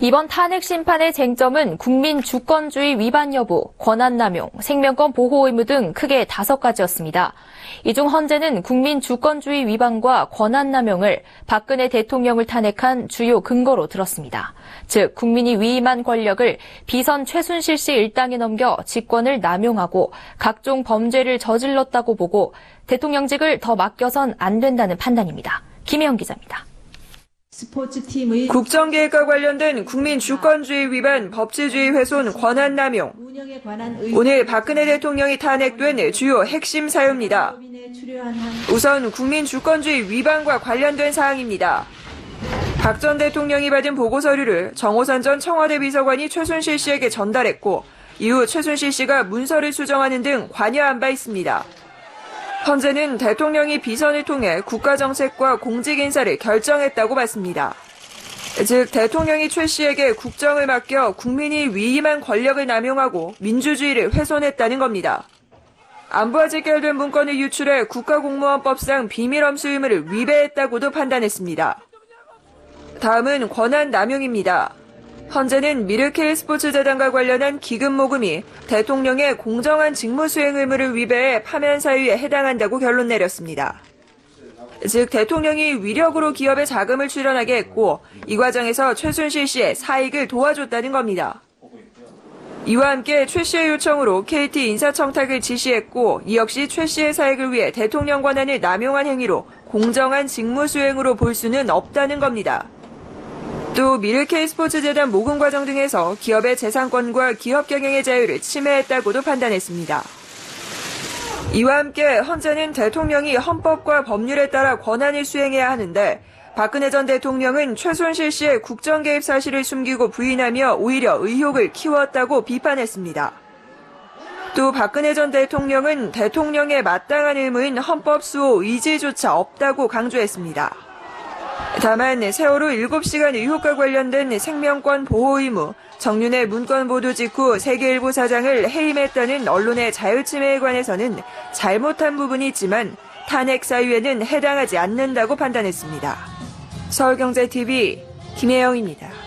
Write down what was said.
이번 탄핵 심판의 쟁점은 국민 주권주의 위반 여부, 권한남용, 생명권 보호 의무 등 크게 5가지였습니다. 이 중 헌재는 국민 주권주의 위반과 권한남용을 박근혜 대통령을 탄핵한 주요 근거로 들었습니다. 즉, 국민이 위임한 권력을 비선 최순실 씨 일당에 넘겨 직권을 남용하고 각종 범죄를 저질렀다고 보고 대통령직을 더 맡겨선 안 된다는 판단입니다. 김혜영 기자입니다. 국정계획과 관련된 국민 주권주의 위반, 법치주의 훼손, 권한남용. 오늘 박근혜 대통령이 탄핵된 주요 핵심 사유입니다. 우선 국민 주권주의 위반과 관련된 사항입니다. 박 전 대통령이 받은 보고서류를 정호선 전 청와대 비서관이 최순실 씨에게 전달했고 이후 최순실 씨가 문서를 수정하는 등 관여한 바 있습니다. 헌재는 대통령이 비선을 통해 국가정책과 공직인사를 결정했다고 봤습니다. 즉 대통령이 최 씨에게 국정을 맡겨 국민이 위임한 권력을 남용하고 민주주의를 훼손했다는 겁니다. 안부와 직결된 문건을 유출해 국가공무원법상 비밀엄수 의무를 위배했다고도 판단했습니다. 다음은 권한남용입니다. 헌재는 미르케이 스포츠재단과 관련한 기금 모금이 대통령의 공정한 직무수행 의무를 위배해 파면 사유에 해당한다고 결론 내렸습니다. 즉 대통령이 위력으로 기업에 자금을 출연하게 했고 이 과정에서 최순실 씨의 사익을 도와줬다는 겁니다. 이와 함께 최 씨의 요청으로 KT 인사청탁을 지시했고 이 역시 최 씨의 사익을 위해 대통령 권한을 남용한 행위로 공정한 직무수행으로 볼 수는 없다는 겁니다. 또 미르케이 스포츠재단 모금 과정 등에서 기업의 재산권과 기업 경영의 자유를 침해했다고도 판단했습니다. 이와 함께 헌재는 대통령이 헌법과 법률에 따라 권한을 수행해야 하는데 박근혜 전 대통령은 최순실 씨의 국정 개입 사실을 숨기고 부인하며 오히려 의혹을 키웠다고 비판했습니다. 또 박근혜 전 대통령은 대통령의 마땅한 의무인 헌법 수호 의지조차 없다고 강조했습니다. 다만 세월호 7시간 의혹과 관련된 생명권 보호 의무, 정윤회 문건 보도 직후 세계일보 사장을 해임했다는 언론의 자유침해에 관해서는 잘못한 부분이 있지만 탄핵 사유에는 해당하지 않는다고 판단했습니다. 서울경제TV 김혜영입니다.